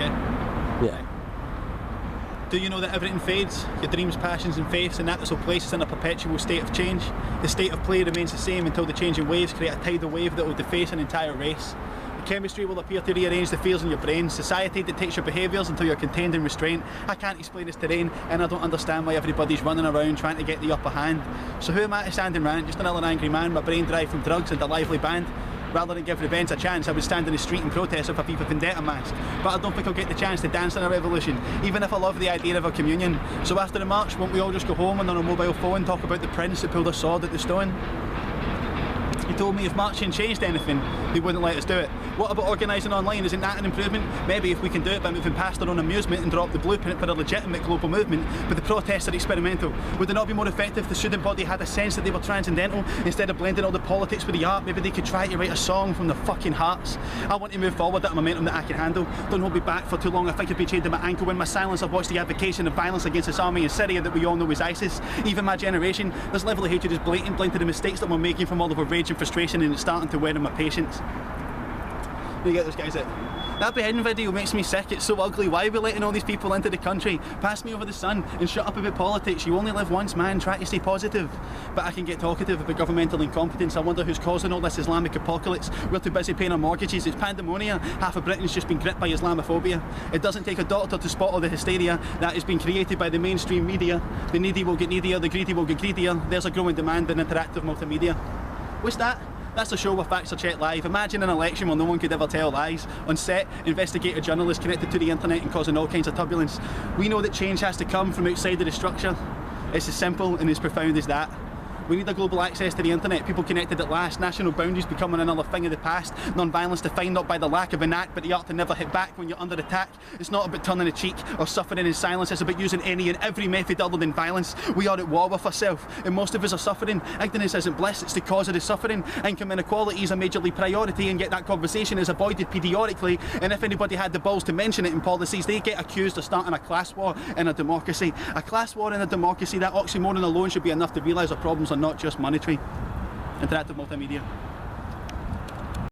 yeah? Yeah. Do you know that everything fades? Your dreams, passions and faiths, and that this whole place is in a perpetual state of change. The state of play remains the same until the changing waves create a tidal wave that will deface an entire race. The chemistry will appear to rearrange the fears in your brain. Society dictates your behaviours until you're contained and restrained. I can't explain this terrain, and I don't understand why everybody's running around trying to get the upper hand. So who am I to stand and rant? Just another angry man, my brain derived from drugs and a lively band. Rather than give revenge a chance, I would stand in the street and protest with a FIFA Vendetta mask. But I don't think I'll get the chance to dance in a revolution, even if I love the idea of a communion. So after the march, won't we all just go home and on our mobile phone talk about the prince that pulled a sword at the stone? He told me if marching changed anything, they wouldn't let us do it. What about organising online? Isn't that an improvement? Maybe if we can do it by moving past our own amusement and drop the blueprint for a legitimate global movement, but the protests are experimental. Would it not be more effective if the student body had a sense that they were transcendental? Instead of blending all the politics with the art, maybe they could try to write a song from their fucking hearts. I want to move forward at a momentum that I can handle. Don't hold me back for too long. I think I've been chained to my ankle. In my silence, I've watched the advocation of violence against this army in Syria that we all know is ISIS. Even my generation, this level of hatred is blatant, blind to the mistakes that we're making from all of our rage and frustration, and it's starting to wear on my patience. You get those guys out. That beheading video makes me sick. It's so ugly. Why are we letting all these people into the country? Pass me over the sun and shut up about politics. You only live once, man. Try to stay positive. But I can get talkative about governmental incompetence. I wonder who's causing all this Islamic apocalypse. We're too busy paying our mortgages. It's pandemonium. Half of Britain's just been gripped by Islamophobia. It doesn't take a doctor to spot all the hysteria that has been created by the mainstream media. The needy will get needier, the greedy will get greedier. There's a growing demand in interactive multimedia. What's that? That's a show where facts are checked live. Imagine an election where no one could ever tell lies. On set, investigative journalists connected to the internet and causing all kinds of turbulence. We know that change has to come from outside of the structure. It's as simple and as profound as that. We need a global access to the internet, people connected at last, national boundaries becoming another thing of the past, non-violence defined not by the lack of an act, but the art to never hit back when you're under attack. It's not about turning a cheek or suffering in silence, it's about using any and every method other than violence. We are at war with ourselves, and most of us are suffering. Ignorance isn't bliss, it's the cause of the suffering. Income inequality is a majorly priority, and yet that conversation is avoided periodically, and if anybody had the balls to mention it in policies, they get accused of starting a class war in a democracy. A class war in a democracy, that oxymoron alone should be enough to realise our problems are not just monetary. Interactive multimedia.